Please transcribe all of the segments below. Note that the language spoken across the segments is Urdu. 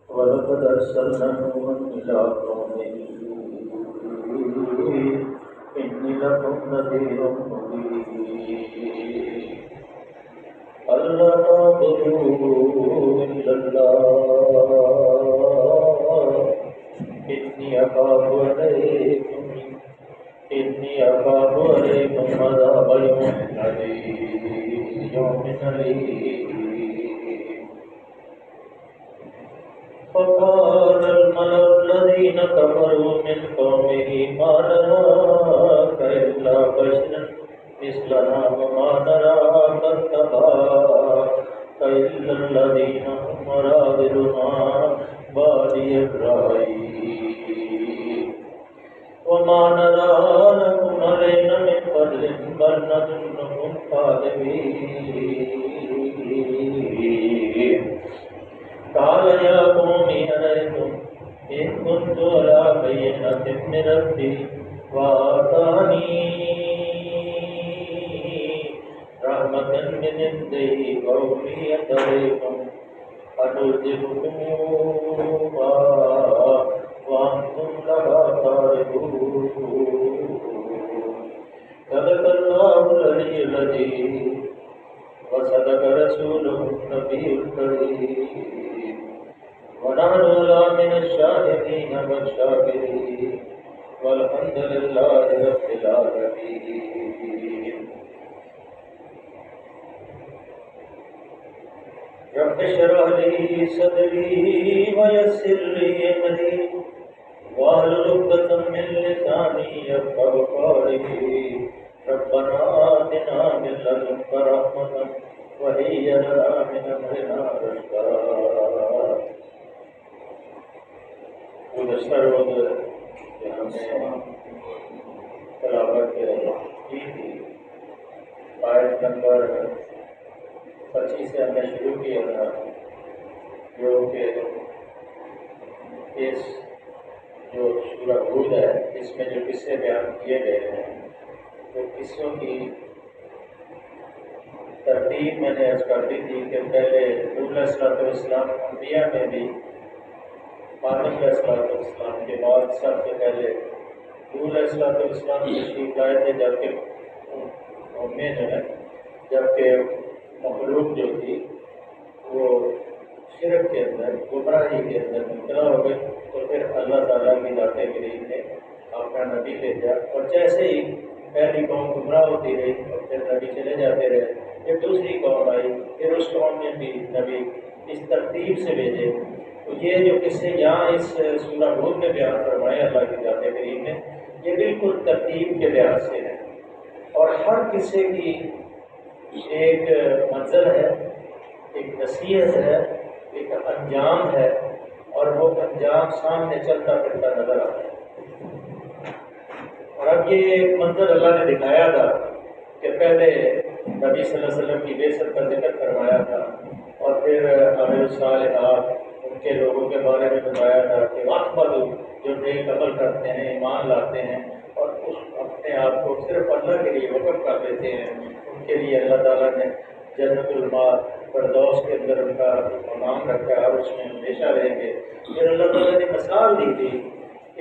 وَلَقَدْ أَرْسَلْنَا نُوحًا إِلَىٰ قَوْمِهِ إِنِّي لَكُمْ نَذِيرٌ مُّبِينٌ أَلَّا تَعْبُدُوا إِلَّا اللَّهَ إِنِّي أَخَافُ عَلَيْكُمْ عَذَابَ يَوْمٍ أَلِيمٍ فقال الملأ الذين كفروا من قومه ما نراك إلا بشرا مثلنا وما نراك اتبعك إلا الذين هم أراذلنا بادي الرأي وما نرى لكم علينا من فضل بل نظنكم كاذبين قال يا قوم أرأيتم إن كنت على بينة من ربي وآتاني رحمة من عنده وأوحيت إليكم أتعذبوها وأنتم لها كارهون صدق الله العلي العظيم وصدق رسوله النبي الكريم ونحن على من الشاهدين والشاكرين والحمد لله رب العالمين رب اشرح لي صدري ويسر لي أمري واحلل عقدة من لساني يفقهوا قولي ربنا آتنا من لدنك رحمة وهيئ لنا من أمرنا رشدا گزشتہ روز ہم نے تلاوت کی تھی آیت نمبر 25 سے ہم نے شروع کیا تھا جو کہ اس جو سورہ ہود ہے اس میں جو قصے بیان کیے گئے ہیں تو قصوں کی ترتیب میں نے عرض کر دی تھی کہ پہلے نوح علیہ السلام انبیاء میں بھی آدم علیہ السلام کے بعد سب سے پہلے نوح علیہ السلام تشریف لائے تھے جبکہ جبکہ مخلوق جو تھی وہ شرک کے اندر گمراہی کے اندر مبتلا ہو گئی تو پھر اللہ تعالیٰ کی ذات کریم نے اپنا نبی بھیجا اور جیسے ہی پہلی قوم گمراہ ہوتی رہی اور پھر نبی چلے جاتے رہے پھر دوسری قوم آئی پھر اس قوم نے بھی نبی اس ترتیب سے بھیجے تو یہ جو قصے یہاں اس سورہ ہود میں بیان فرمائے اللہ کی ذات کریم نے یہ بالکل ترتیب کے لحاظ سے ہے اور ہر قصے کی ایک منزل ہے ایک نصیحت ہے ایک انجام ہے اور وہ انجام سامنے چلتا پھرتا نظر آتا ہے اور اب یہ ایک منظر اللہ نے دکھایا تھا کہ پہلے نبی صلی اللہ علیہ وسلم کی بعثت کا ذکر فرمایا تھا اور پھر عامل الصالحات ان کے لوگوں کے بارے میں بتایا تھا کہ وقت جو نیک عمل کرتے ہیں ایمان لاتے ہیں اور اس اپنے آپ کو صرف اللہ کے لیے وقف کر دیتے ہیں ان کے لیے اللہ تعالیٰ نے جنت الماء فردوس کے اندر ان کا مقام رکھا اور اس میں ہمیشہ رہیں گے پھر اللہ تعالیٰ نے مثال دی تھی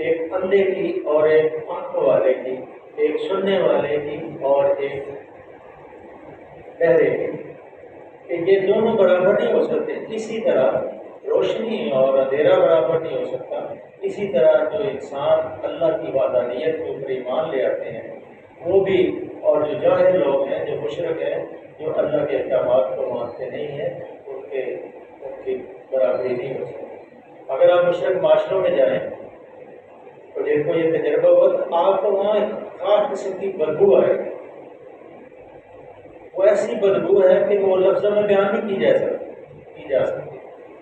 ایک اندھے کی اور ایک آنکھ والے کی ایک سننے والے کی اور ایک بہرے کی کہ یہ دونوں برابر نہیں ہو سکتے اسی طرح روشنی اور اندھیرا برابر نہیں ہو سکتا اسی طرح جو انسان اللہ کی وحدانیت کے اوپر ایمان لے آتے ہیں وہ بھی اور جو جاہل لوگ ہیں جو مشرک ہیں جو اللہ کے احکامات کو مانتے نہیں ہیں ان کی برابری نہیں ہو سکتی اگر آپ مشرک معاشروں میں جائیں تو دیکھو یہ تجربہ ہوا تو آپ کو وہاں ایک خاص قسم کی بدبو آئے گی وہ ایسی بدبو ہے کہ وہ لفظوں میں بیان نہیں کی جا سکتی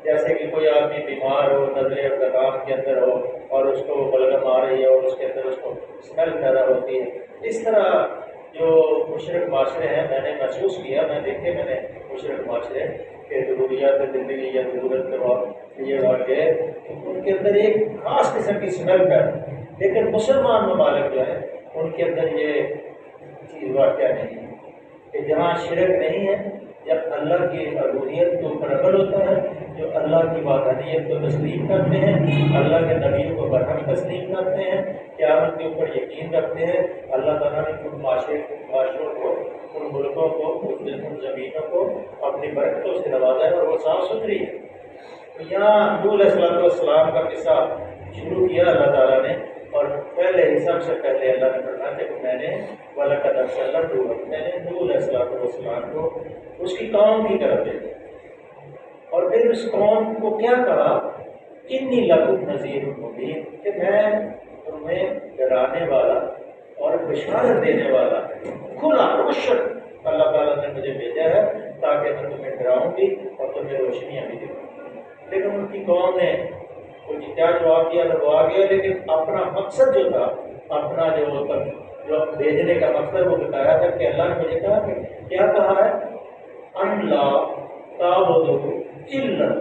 جیسے کہ کوئی آدمی بیمار ہو نزلے اور زکام کے اندر ہو اور اس کو بلغم آ رہی ہے اور اس کے اندر اس کو اسمیل پیدا ہوتی ہے اس طرح جو مشرک معاشرے ہیں میں نے محسوس کیا میں نے مشرک معاشرے کہ ضروریات زندگی یا ضرورت کے بعد یہ واقع ان کے اندر ایک خاص قسم کی اسمیل ہے لیکن مسلمان ممالک جو ہیں ان کے اندر یہ چیز واقع نہیں ہے کہ جہاں شرک نہیں ہے جب اللہ کی الوہیت کو پر عمل ہوتا ہے، جو اللہ کی وحدانیت کو تسلیم کرتے ہیں، اللہ کے نبیوں کو برحق تسلیم کرتے ہیں، قیامت کے اوپر یقین رکھتے ہیں، اللہ تعالیٰ نے ان معاشروں کو، ان ملکوں کو، ان زمینوں کو اپنی برکتوں سے نوازا ہے اور وہ صاف ستھری ہے۔ تو یہاں نوح علیہ السلام کا قصہ شروع کیا اللہ تعالیٰ نے، اور پہلے سب سے پہلے اللہ نے فرمایا کہ میں نے وَلَقَدْ أَرْسَلْنَا نُوحًا، میں نے نوح علیہ السلام کو اس کی قوم کی طرف بھیجا، اور پھر اس قوم کو کیا کہا، انی لکم نذیر مبین، کہ میں تمہیں ڈرانے والا اور بشارت دینے والا کھلا روشن اللہ تعالیٰ نے مجھے بھیجا ہے، تاکہ میں تمہیں ڈراؤں بھی اور تمہیں روشنیاں بھی دوں۔ لیکن ان کی قوم نے کیا جواب دیا تو وہ آ گیا، لیکن اپنا مقصد جو تھا، اپنا جو بھیجنے کا مقصد وہ بتایا تھا کہ اللہ نے مجھے کہا کہ کیا کہا ہے، ان لا تعبدوا الا اللہ،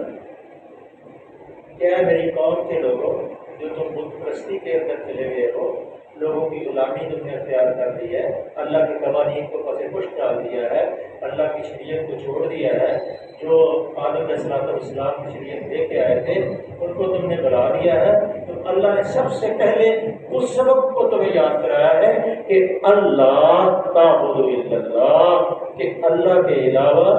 کیا ہے میری قوم کے لوگوں جو تم بت پرستی کے اندر چلے گئے ہو، لوگوں کی غلامی تم نے اختیار کر دی ہے، اللہ کے قوانین کو پس پش ڈال دیا ہے، اللہ کی شریعت کو چھوڑ دیا ہے، جو آدم علیہ السلام کی شریعت لے کے آئے تھے ان کو تم نے بلا دیا ہے، تو اللہ نے سب سے پہلے اس سبق کو تمہیں یاد کرایا ہے کہ اللہ تعبدوا الا اللہ، کہ اللہ کے علاوہ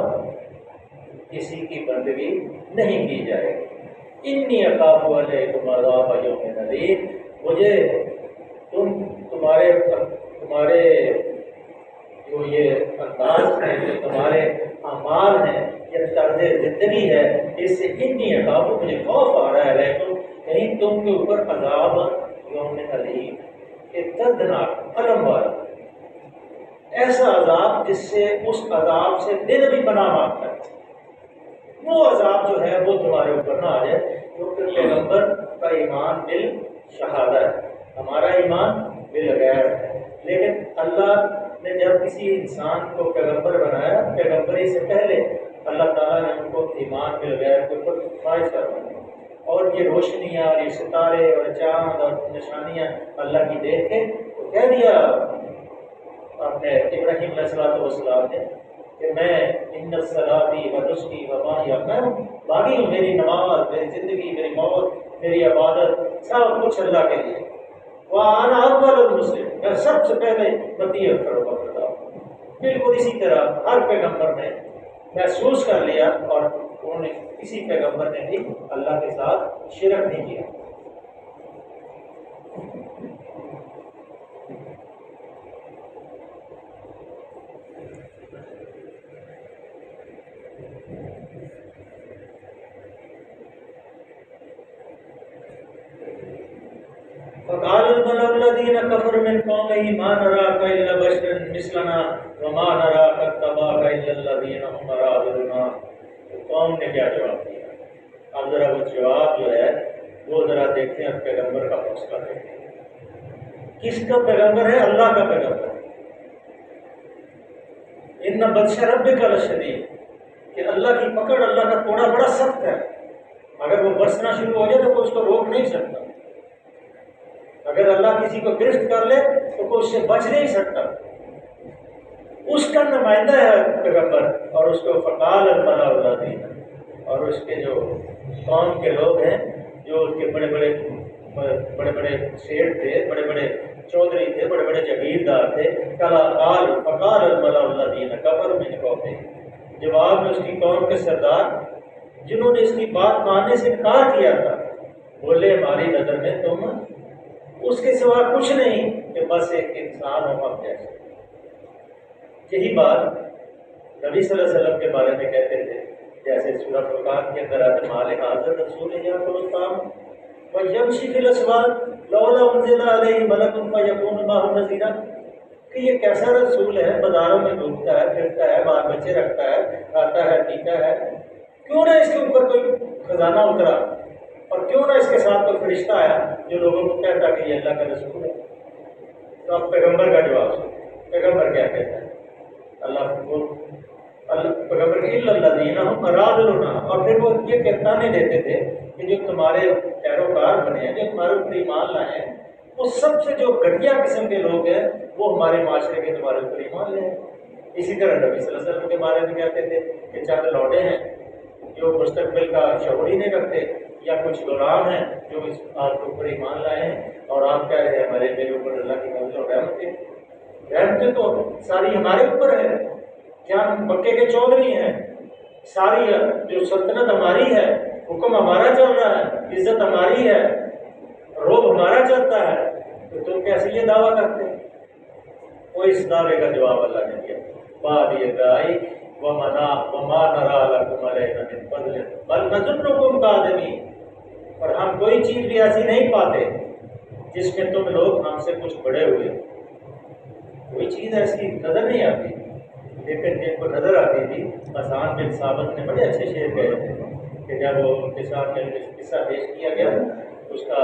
کسی کی بندگی نہیں کی جائے گی۔ انی اخاف علیکم عذاب یوم عظیم، مجھے تمہارے جو یہ انداز ہے، جو تمہارے اعمال ہیں، یہ طرز زندگی ہے، اس سے انی اخاف، مجھے خوف آ رہا ہے لیکن کہیں تم کے اوپر عذاب یوم عظیم، ایک دردناک علم والا ایسا عذاب جس سے اس عذاب سے دل بھی پناہ مانگتا ہے، وہ عذاب جو ہے وہ تمہارے اوپر نہ آ جائے، کیونکہ پیغمبر کا ایمان بال شہادہ ہے، ہمارا ایمان بالغیب ہے، لیکن اللہ نے جب کسی انسان کو پیغمبر بنایا، پیغمبری سے پہلے اللہ تعالیٰ نے ان کو ایمان بالغیب کے اوپر فائز کروایا، اور یہ روشنیاں اور یہ ستارے اور چاند اور نشانیاں اللہ کی دیکھ کے تو کہہ دیا اپنے ابراہیم علیہ السلام نے کہ میں ان صلاتی و نسکی و ماہیا، میں باغی ہوں، میری نماز، میری زندگی، میری موت، میری عبادت سب کچھ اللہ کے لیے، وَأَنَا أَوَّلُ الْمُسْلِمِينَ، میں سب سے پہلے مطیعت کرتا ہوں۔ بالکل اسی طرح ہر پیغمبر نے محسوس کر لیا، اور انہوں نے کسی پیغمبر نے بھی اللہ کے ساتھ شرک نہیں کیا۔ فقال الملأ الذين كفروا من قومه ما نراك إلا بشرا مثلنا وما نراك اتبعك إلا الذين هم أراذلنا، قوم نے کیا جواب دیا؟ اب ذرا وہ جواب جو ہے وہ ذرا دیکھتے ہیں، پیغمبر کا حوصلہ دیکھتے ہیں، کس کا پیغمبر ہے؟ اللہ کا پیغمبر ہے۔ ان بطش ربک لشدید، کہ اللہ کی پکڑ، اللہ کا کوڑا بڑا سخت ہے، اگر وہ برسنا شروع ہو جائے تو کوئی اس کو روک نہیں سکتا، اگر اللہ کسی کو گرفت کر لے تو کوئی اس سے بچ نہیں سکتا، اس کا نمائندہ ہے پیغمبر، اور اس کو فقال الملأ الذین، اور اس کے جو قوم کے لوگ ہیں، جو اس کے بڑے بڑے شیخ تھے، بڑے بڑے چودھری تھے، بڑے بڑے جاگیردار تھے، فقال الملأ الذین کفروا من قومہ، جواب میں اس کی قوم کے سردار جنہوں نے اس کی بات ماننے سے انکار کیا تھا، بولے ہماری نظر میں تم اس کے سوا کچھ نہیں کہ بس ایک انسان ہو ہم جیسے۔ یہی بات نبی صلی اللہ علیہ وسلم کے بارے میں کہتے تھے، جیسے سورہ فرقان کے اندر آتے مال حاضر رسول یأکل الطعام ویمشی فی الاسواق لولا انزل علیہ ملک فیکون معہ نذیرا، کہ یہ کیسا رسول ہے، بازاروں میں گھومتا ہے، پھرتا ہے، بال بچے رکھتا ہے، کھاتا ہے، پیتا ہے، کیوں نہ اس کے اوپر کوئی خزانہ اترا، اور کیوں نہ اس کے ساتھ کوئی فرشتہ آیا جو لوگوں کو کہتا کہ یہ اللہ کا رسول ہے۔ تو اب پیغمبر کا جواب سنو، پیغمبر کیا کہتا ہے؟ پیغمبر کہ الا الذین هم اراذلنا، اور پھر وہ یہ کہتا نہیں دیتے تھے کہ جو تمہارے پیروکار بنے ہیں، جو تمہارے اوپر ایمان لائے ہیں، وہ سب سے جو گھٹیا قسم کے لوگ ہیں وہ ہمارے معاشرے کے تمہارے اوپر ایمان لے ہیں، اسی طرح نبی صلی اللہ علیہ وسلم کے بارے میں کہتے تھے کہ چند لوڈے ہیں جو مستقبل کا شعور ہی نہیں رکھتے، یا کچھ غلام ہیں جو اس بات کے اوپر ایمان لائے ہیں، اور آپ کہہ رہے ہیں ہمارے میرے اوپر اللہ کی فضل و رحمتیں تو ساری ہمارے اوپر ہے، کیا ہم مکے کے چودھری ہیں؟ ساری جو سلطنت ہماری ہے، حکم ہمارا چل رہا ہے، عزت ہماری ہے، روب ہمارا چلتا ہے، تو تم کیسے یہ دعویٰ کرتے ہیں؟ وہ اس دعوے کا جواب اللہ نے دیا، بعد یہ دائی وما نرا لکم علینا من فضل بل نظنکم کاذبین، اور ہم کوئی چیز بھی ایسی نہیں پاتے جس میں تم لوگ ہم سے کچھ بڑے ہوئے، کوئی چیز ایسی نظر نہیں آتی، لیکن جن کو نظر آتی تھی، حسان بن ثابت نے بڑے اچھے شعر کہے تھے کہ جب وہ ان کے سامنے قصہ پیش کیا گیا اس کا،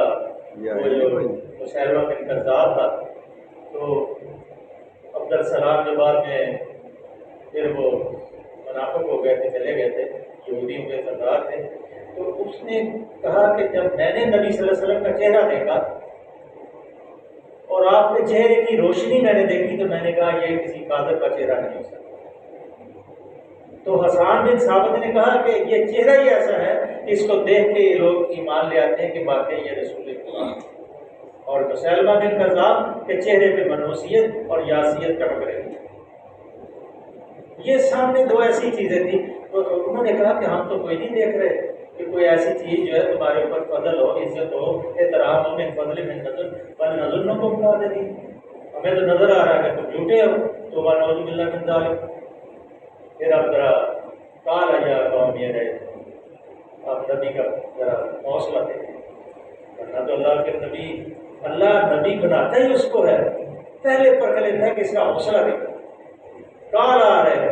وہ جو مسیلمہ بن کذاب تھا، تو عبد السلام کے بعد میں پھر وہ منافق ہو گئے تھے، چلے گئے تھے، یہودیوں کے سردار تھے، تو اس نے کہا کہ جب میں نے نبی صلی اللہ علیہ وسلم کا چہرہ دیکھا اور آپ کے چہرے کی روشنی میں نے دیکھی، تو میں نے کہا یہ کسی قادر کا چہرہ نہیں ہو سکتا۔ تو حسان بن ثابت نے کہا کہ یہ چہرہ ہی ایسا ہے کہ اس کو دیکھ کے یہ لوگ ایمان لے آتے ہیں کہ واقعی یہ رسول خدا، اور مسیلمہ بن کذاب کے چہرے پہ منحوسیت اور یاسیت چمک رہی ہے۔ یہ سامنے دو ایسی چیزیں تھیں، تو انہوں نے کہا کہ ہم تو کوئی نہیں دیکھ رہے کہ کوئی ایسی چیز جو ہے تمہارے اوپر فضل ہو، عزت ہو، احترام ہو، من فضل من نظر بل نظنکم کاذبین، ہمیں تو نظر آ رہا ہے کہ تم جھوٹے ہو، تو نعوذ باللہ من ذالک۔ پھر اب ذرا قال یا قوم یہ رہے، آپ نبی کا ذرا حوصلہ دیں، ورنہ تو اللہ کے نبی، اللہ نبی بناتا ہی اس کو ہے، پہلے پرکھ لیتا ہے کہ اس کا حوصلہ دے۔ قال آ رہے،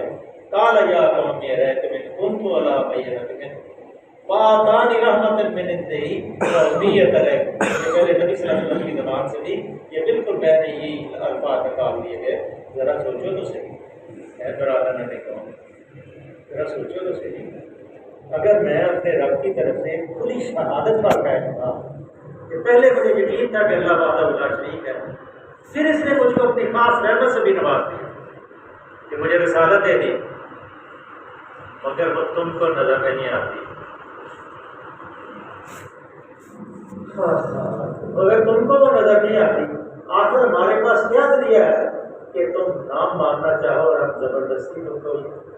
قال یا قوم یہ رہے کہ میں کنت علی بینۃ من وآتانی رحمۃ من عنده وأمنیۃ علیکم، یہ پہلے نبی صلی اللہ علیہ وسلم کی زبان سے بھی یہ بالکل میں نے یہی الفاظ نکال دیے گئے، ذرا سوچو تو صحیح ہے برادران نے کہا، ذرا سوچو تو صحیح، اگر میں اپنے رب کی طرف سے کھلی شہادت پر قائم تھا کہ پہلے مجھے یقین تھا کہ اللہ وحدہ لا شریک ہے، پھر اس نے مجھ کو اپنی خاص رحمت سے بھی نواز دیا کہ مجھے رسالت دے دی، مگر وہ تم کو نظر نہیں آتی، مگر تم کو وہ نظر نہیں آتی، آخر ہمارے پاس کیا ذریعہ ہے کہ تم نام ماننا چاہو اور ہم زبردستی تم کو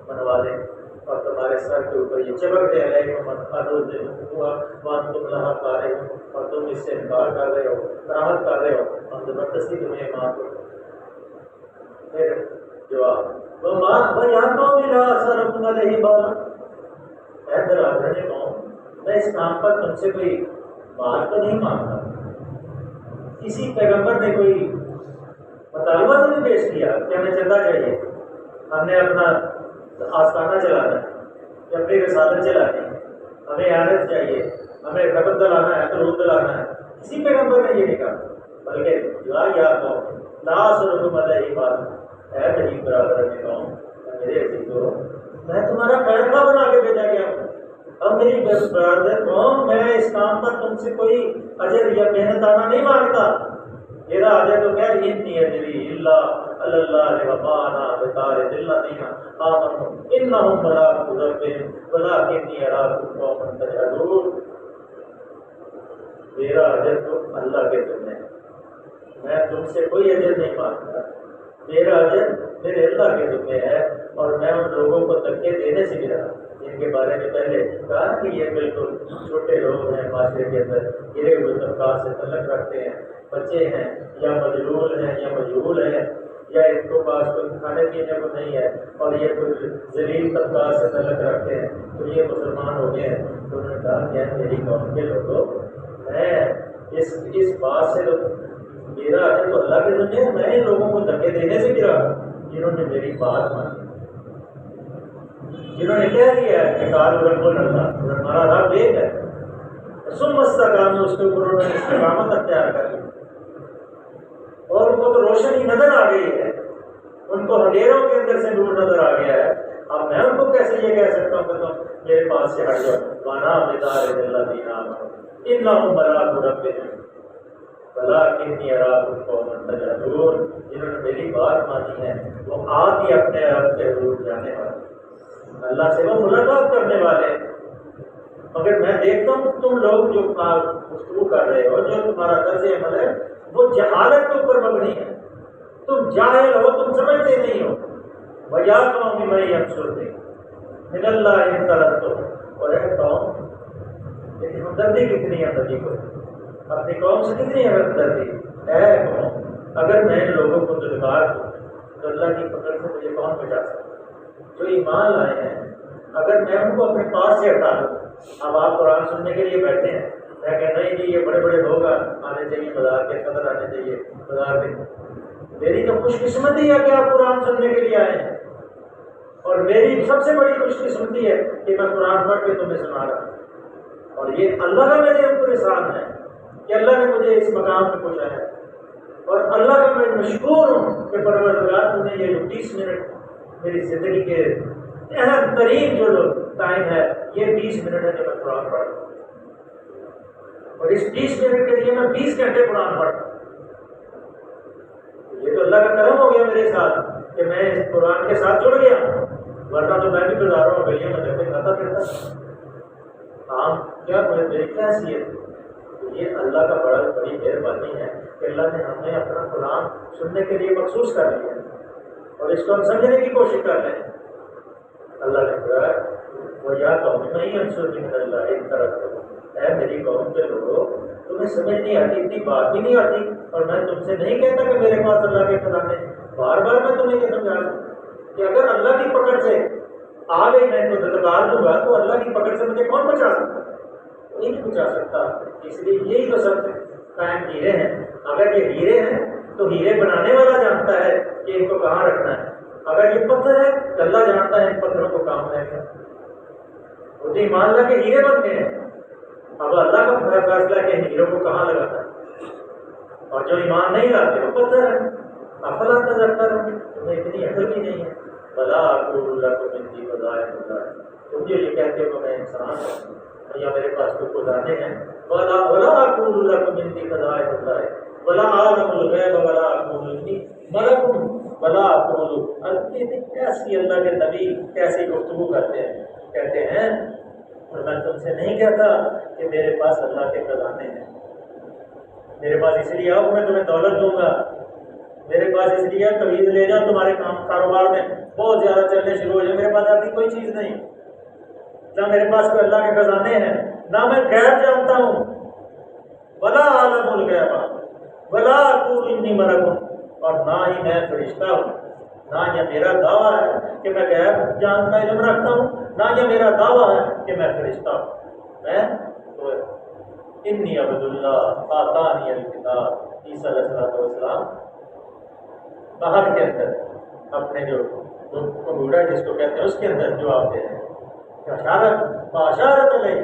منوا دیں اور تمہارے سر کے اوپر یہ چمک دے علیکم وان تم لہا کارے ہو، اور تم اس سے انکار کر رہے ہو، کراہت کر رہے ہو، ہم زبردستی تمہیں مان دو۔ پھر جواب وَيَا قَوْمِ لَا أَسْأَلُكُمْ عَلَيْهِ مَالًا، اے برادران قوم، میں اس کام پر تم سے کوئی مال تو نہیں مانگتا، کسی پیغمبر نے کوئی مطالبہ تو نہیں پیش کیا کہ ہمیں چندہ چاہیے، ہم نے اپنا آستانہ چلانا ہے یا اپنی رسالت چلانی ہے، ہمیں عادت چاہیے، ہمیں رقم دلانا ہے، درود دلانا ہے، کسی پیغمبر نے یہ نہیں کہا، بلکہ یا قوم لا أسألكم علیہ مالا، اے میری برادران قوم، میرے عزیزو، میں تمہارا خیر خواہ بنا کے بھیجا گیا ہوں، اب میری برادر قوم، میں اس کام پر تم سے کوئی اجر یا محنت آنا نہیں مانگتا، میرا اجر تو خیر انی اجری الا علی اللہ وما انا بطارد الذین آمنوا انہم ملاقو ربہم ولکنی اراکم قوما تجہلون، میرا اجر تو اللہ کے ذمہ ہے، میں تم سے کوئی اجر نہیں مانگتا، میرا اجر میرے اللہ کے ذمہ ہے، اور میں ان لوگوں کو دھکے دینے سے بھی رہا جن کے بارے میں پہلے کہا کہ یہ بالکل چھوٹے لوگ ہیں، معاشرے کے اندر گرے ہوئے طبقات سے تعلق رکھتے ہیں، بچے ہیں یا مجلول ہیں یا مجہول ہیں، یا ان کو پاس کوئی کھانے پینے کو نہیں ہے، اور یہ کوئی ذلیل طبقات سے تعلق رکھتے ہیں، تو یہ مسلمان ہو گئے ہیں۔ تو انہوں نے کہا کہ میری قوم کے لوگوں، میں اس بات سے میرا اجر تو اللہ کے ذمہ ہے، میں ان لوگوں کو دھکے دینے سے گرا جنہوں نے میری بات مانی، جنہوں نے کہہ دیا ہے کہ قالوا ربنا اللہ، ہمارا رب ایک ہے، ثم استقاموا، اس کے اوپر انہوں نے استقامت اختیار کر لی، اور ان کو تو روشنی نظر آ گئی ہے، ان کو اندھیروں کے اندر سے نور نظر آ گیا ہے، اب میں ان کو کیسے یہ کہہ سکتا ہوں کہ تم میرے پاس سے ہٹ جاؤ، وانا بطارد الذین آمنوا انہم ملاقو ربہم، ولکنی اراکم قوما تجہلون، جنہوں نے میری بات مانی ہے وہ آپ ہی اپنے رب سے دور جانے والے، اللہ سے وہ ملاقات کرنے والے ہیں، مگر میں دیکھتا ہوں کہ تم لوگ جو گفتگو کر رہے ہو، جو تمہارا طرز عمل ہے وہ جہالت کے اوپر مبنی ہے، تم جاہل ہو، تم سمجھتے نہیں ہو۔ وَيَا قَوْمِ مَن يَنصُرُنِي مِنَ اللَّهِ إِن طَرَدتُّمْ، اور اے قوم، لیکن ہمدردی کتنی ہے نبی کو، اپنی قوم سے کتنی ہے ہمدردی، اے قوم اگر میں ان لوگوں کو دلدار دوں تو اللہ کی پکڑ سے مجھے کون بچا سکتا؟ جو ایمان لائے ہیں اگر میں ان کو اپنے پاس سے ہٹا دوں، اب آپ قرآن سننے کے لیے بیٹھے ہیں، میں کہتا نہیں جی یہ بڑے بڑے لوگ آنے چاہیے، بازار کے صدر آنے چاہیے بازار کے، میری تو خوش قسمتی ہے کہ آپ قرآن سننے کے لیے آئے ہیں، اور میری سب سے بڑی خوش قسمتی ہے کہ میں قرآن پڑھ کے تمہیں سنا رہا ہوں، اور یہ اللہ کا میرے اوپر احسان ہے کہ اللہ نے مجھے اس مقام پہ پہنچایا ہے، اور اللہ کا میں مشکور ہوں کہ پروردگار تم نے یہ جو 20 منٹ میری زندگی کے اہم ترین جو ٹائم ہے، یہ 20 منٹ ہے جو میں قرآن پڑھتا ہوں، اور اس 20 منٹ کے لیے میں 20 گھنٹے قرآن پڑھتا ہوں۔ یہ تو اللہ کا کرم ہو گیا میرے ساتھ کہ میں اس قرآن کے ساتھ جڑ گیا، ورنہ تو میں بھی گزاروں ہوں گلیوں میں جب کھاتا پھرتا عام کیا میری کیا حیثیت ہے؟ یہ اللہ کا بڑی مہربانی ہے کہ اللہ نے ہمیں اپنا قرآن سننے کے لیے مخصوص کر لیا اور اس کو ہم سمجھنے کی کوشش کر رہے ہیں۔ اللہ نے کہا وہ یا قوم نہیں انصر من اللہ ایک طرف، اے میری قوم کے لوگوں تمہیں سمجھ نہیں آتی، اتنی بات بھی نہیں آتی، اور میں تم سے نہیں کہتا کہ میرے پاس اللہ کے خزانے، بار بار میں تمہیں یہ سمجھا دوں کہ اگر اللہ کی پکڑ سے آ گئی میں تو دلدار دوں گا تو اللہ کی پکڑ سے مجھے کون بچا سکتا؟ نہیں بچا سکتا، اس لیے یہی تو سب سے قائم ہیرے ہیں۔ اگر یہ ہیرے ہیں تو ہیرے بنانے والا جانتا ہے کہ ان کو کہاں رکھنا ہے، اگر یہ پتھر ہے تو اللہ جانتا ہے ان پتھروں کو کام لے گا، وہ تو ایمان لا کے ہیرے بن گئے ہیں، اب اللہ کا فیصلہ کہ ہیروں کو کہاں لگانا ہے، اور جو ایمان نہیں لاتے وہ پتھر ہے۔ افلا تذکرون، تمہیں اتنی عقل بھی نہیں ہے۔ بلا اقول لکم انی خزائن اللہ، تم جو یہ کہتے ہو میں انسان ہوں یا میرے پاس کوئی خزانے ہیں، بلا اقول لکم انی خزائن اللہ ولا اعلم الغیب ولا اقول انی ملک ولا اقول، کیسی اللہ کے نبی کیسی گفتگو کرتے ہیں، کہتے ہیں اور میں تم سے نہیں کہتا کہ میرے پاس اللہ کے خزانے ہیں، میرے پاس اس لیے آؤ میں تمہیں دولت دوں گا، میرے پاس اس لیے قبیض لے جاؤ تمہارے کاروبار میں بہت زیادہ چلنے شروع ہو جائے، میرے پاس ایسی کوئی چیز نہیں، نہ میرے پاس کوئی اللہ کے خزانے ہیں، نہ میں غیب جانتا ہوں، ولا عالم الغیب ولا اقول انی ملک، اور نہ ہی میں فرشتہ ہوں، نہ یہ میرا دعویٰ ہے کہ میں غیب جانتا علم رکھتا ہوں، نہ یہ میرا دعویٰ ہے کہ میں فرشتہ ہوں، میں تو انی عبد اللہ آتانی الکتاب، عیسیٰ علیہ السلام باہر کے اندر اپنے جو کنگوڑا جس کو کہتے ہیں اس کے اندر جو آتے ہیں باشارت علیہ،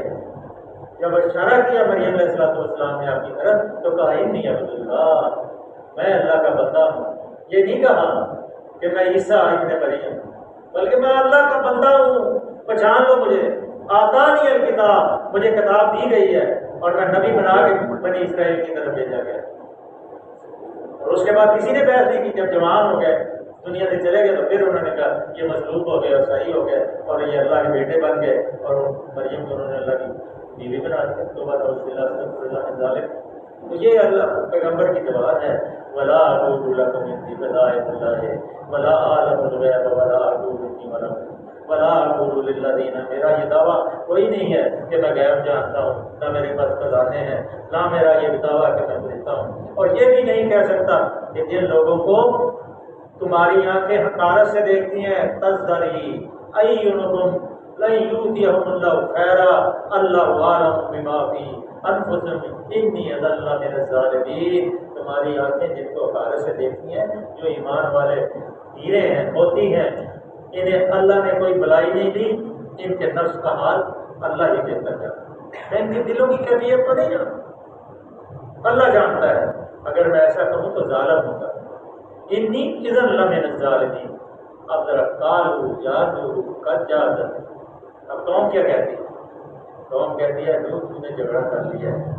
جب اشارہ کیا مریم علیہ السلام نے آپ کی طرف تو کہا انی عبد اللہ، میں اللہ کا بندہ ہوں، یہ نہیں کہا کہ میں عیسیٰ ابن مریم، بلکہ میں اللہ کا بندہ ہوں، پہچان لو مجھے، آتانی الکتاب، مجھے کتاب دی گئی ہے اور میں نبی بنا کے بنی اسرائیل کی طرف بھیجا گیا۔ اور اس کے بعد کسی نے بحث نہیں کی، جب جوان ہو گئے دنیا سے چلے گئے تو پھر انہوں نے کہا یہ مظلوم ہو گئے اور صحیح ہو گئے اور یہ اللہ کے بیٹے بن گئے اور مریم کو انہوں نے اللہ کی بیوی بنا دیا، تو بات تو یہ اللہ پیغمبر کی دعا ہے، ولا اقول لکم انی خزائن اللہ ولا اعلم الغیب ولا اقول انی ملک ولا اقول للذین، میرا یہ دعویٰ کوئی نہیں ہے کہ میں غیب جانتا ہوں، نہ میرے پاس خزانے ہیں، نہ میرا یہ دعویٰ کہ میں فرشتہ ہوں، اور یہ بھی نہیں کہہ سکتا کہ جن لوگوں کو تمہاری آنکھیں حقارت سے دیکھتی ہیں، تزدری اعینکم لن یؤتیہم اللہ خیرا اللہ عالم بما فی انفسہم انی اذل من الظالمین، تمہاری آنکھیں جن کو حقارت سے دیکھتی ہیں، جو ایمان والے ہیرے ہیں موتی ہیں، انہیں اللہ نے کوئی بلائی نہیں دی، ان کے نفس کا حال اللہ ہی بہتر جانتا، میں ان کے دلوں کی کیفیت کو نہیں جانتا، اللہ جانتا ہے، اگر میں ایسا کہوں تو ظالم ہوگا، انی اذن لمن الظالمین۔ اب ذرا قالوا جادوا قد جادوا، اب قوم کیا کہتی ہے؟ قوم کہتی ہے لوگ تم نے جھگڑا کر لیا ہے،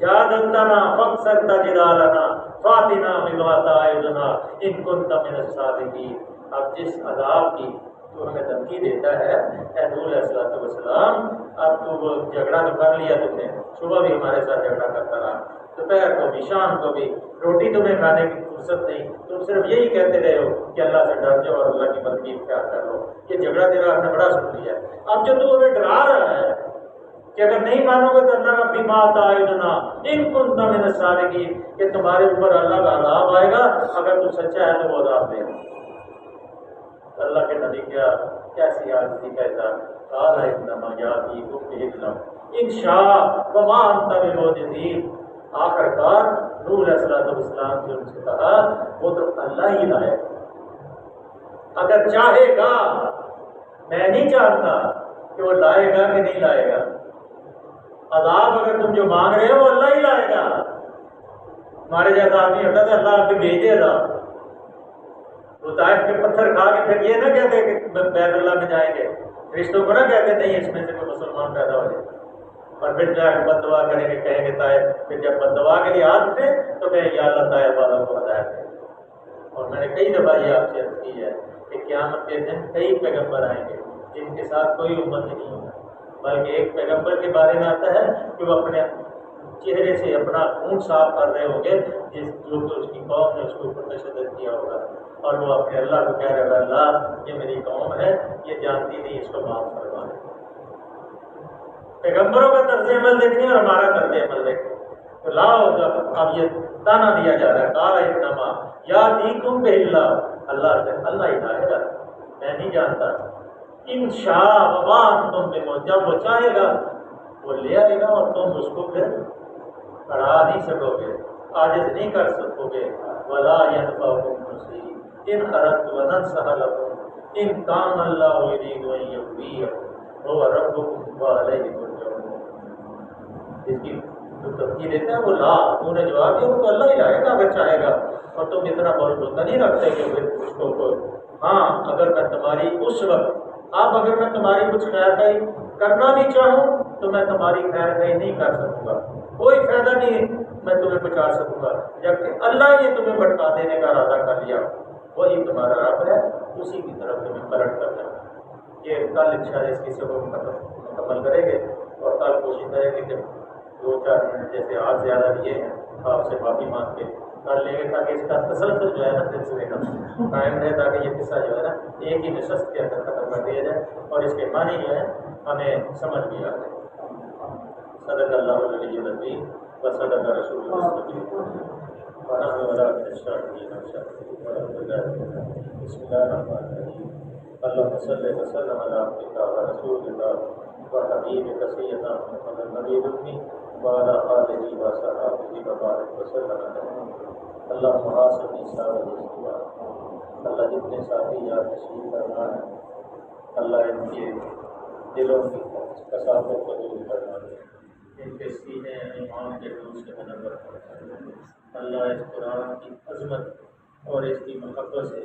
جادلتنا فاکثرت جدالنا فاتنا بما تعدنا ان کنت من الصادقین۔ اب جس عذاب کی تو ہمیں دھمکی دیتا ہے اے نوح علیہ السلام، اب تو وہ جھگڑا تو کر لیا تم نے، صبح بھی ہمارے ساتھ جھگڑا کرتا رہا، دوپہر کو بھی، شام کو بھی، روٹی تمہیں کھانے کی فرصت نہیں، تم صرف یہی کہتے رہے ہو کہ اللہ سے ڈر جاؤ اور اللہ کی بندگی اختیار کر لو۔ یہ جھگڑا تیرا ہم نے بڑا سن لیا ہے۔ اب جو تو ہمیں ڈرا رہا ہے کہ اگر نہیں مانو گے تو اللہ کا بما تعدنا ان کنت من الصادقین، کہ تمہارے اوپر اللہ کا عذاب آئے گا، اگر تو سچا ہے تو وہ عذاب دے گا۔ اللہ کے نبی کیسی عاجزی کا اظہار، قال انما یاتیکم بہ اللہ ان شاء وما انت بمعجزین۔ آخر کار نوح علیہ السلام سے ان سے کہا وہ تو اللہ ہی لائے، اگر چاہے گا، میں نہیں جانتا کہ وہ لائے گا کہ نہیں لائے گا۔ عذاب اگر تم جو مانگ رہے ہو وہ اللہ ہی لائے گا۔ ہمارے جیسا آدمی ہوتا تھا اللہ آپ کو بھیج دے گا، وہ طائف کے پتھر کھا کے پھر یہ نہ کہتے کہ بیت اللہ میں جائیں گے، رشتوں کو نہ کہتے نہیں اس میں سے کوئی مسلمان پیدا ہو جائے، اور پھر جا کے بد دعا کریں گے، کہیں گے طائف، پھر جب بد دعا کے لیے ہاتھ اٹھے تو کہیں یا اللہ طائف والوں کو ہدایت دے۔ اور میں نے کئی دفعہ یہ آپ سے عرض کی ہے کہ قیامت کے دن کئی پیغمبر آئیں گے جن کے ساتھ کوئی امت نہیں ہوگا، بلکہ ایک پیغمبر کے بارے میں آتا ہے کہ وہ اپنے چہرے سے اپنا خون صاف کر رہے ہوں گے جو کہ اس کی قوم نے اس کے اوپر تشدد کیا ہوگا، اور وہ اپنے اللہ کو کہہ رہے ہوگا اللہ یہ میری قوم ہے، یہ جانتی نہیں، اس کو معاف فرما دے۔ پیغمبروں کا طرز عمل دیکھیں اور ہمارا طرز عمل دیکھیں تو لاؤ، اب یہ تانا دیا جا رہا ہے قال انما یاتیکم بہ اللہ، اللہ سے اللہ ہی لائے گا، میں نہیں جانتا، ان شاء وما انتم بمعجزین، جب وہ چاہے گا وہ لے آئے گا اور تم اس کو پھر بڑھا نہیں سکو گے، عاجز نہیں کر سکو گے۔ ولا ينفعكم نصحي ان اردت ان انصح لكم ان كان الله يريد ان يغويكم هو ربكم وعليه ترجعون۔ اس کی جو تفصیل دیتا ہے وہ لا، انہوں نے جواب دیا وہ تو اللہ ہی لائے گا اگر چاہے گا، اور تم اتنا بولتا نہیں رکھتے کہ پھر اس کو ہاں اگر میں تمہاری اس وقت اب اگر میں تمہاری کچھ خیر خواہی کرنا بھی چاہوں تو میں تمہاری خیر خواہی نہیں کر سکوں گا، کوئی فائدہ نہیں میں تمہیں بچا سکوں گا، جبکہ اللہ نے تمہیں بھٹکا دینے کا ارادہ کر لیا، وہی تمہارا رب ہے، اسی کی طرف تمہیں پلٹ کرنا۔ یہ کل انشاءاللہ اس کی سبب مکمل کریں گے، اور کل کوشش کریں گے کہ 2-4 منٹ جیسے آج زیادہ لیے ہیں آپ سے معافی مانگ کے کر لیں گے، تاکہ اس کا تسلسل جو ہے نا سلسلے کا قائم رہے، تاکہ یہ قصہ جو ہے نا ایک ہی نشست کے اندر ختم کر دیا جائے اور اس کے معنی جو ہے ہمیں سمجھ بھی آ جائے۔ صدق اللہ العلی العظیم و صدق رسول اللہ ونحن ولا من الشاهدين والشاكرين والحمد لله بسم الله الرحمن الرحيم اللهم صل وسلم على عبدك ورسولك وحبيبك سيدنا محمد النبي الأمي وعلى آله وصحبه وبارك وسلم اللهم حاسبني حسابا يسيرا۔ اللہ جتنے ساتھی یاد تشریف فرما ہے اللہ ان کے دلوں کی کثافت کو دور فرما دے، ان کے سینے ایمان کے نور سے منور فرما دے۔ اللہ اس قرآن کی عظمت اور اس کی محبت سے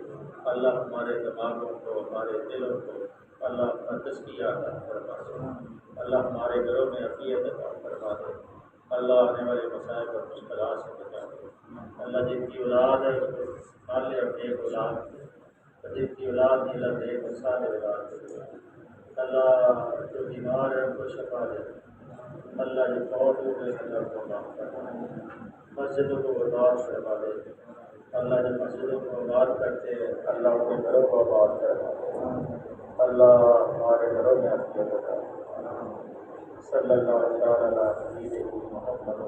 اللہ ہمارے دماغوں کو، ہمارے دلوں کو اللہ اپنا تزکیہ عطا فرما دے، اللہ ہمارے گھروں میں عافیت عطا فرما دے، اللہ آنے والے مسائل اور مشکلات سے بچا دے۔ اللہ جن کی اولاد ہے اس کو صالح اور نیک اولاد دے، جن کی اولاد نہیں لگے وہ صالح اولاد دے، اللہ جو بیمار ہے ان کو شفا دے، اللہ جو فوت ہو گئے اللہ کو معاف فرما دے، مسجدوں کو آباد کروا دے، اللہ جب مسجدوں کو آباد کرتے ہیں اللہ ان کے گھروں کو آباد کروا دے، اللہ ہمارے گھروں میں عافیت عطا فرما۔ صلی اللہ علیہ وسلم محمد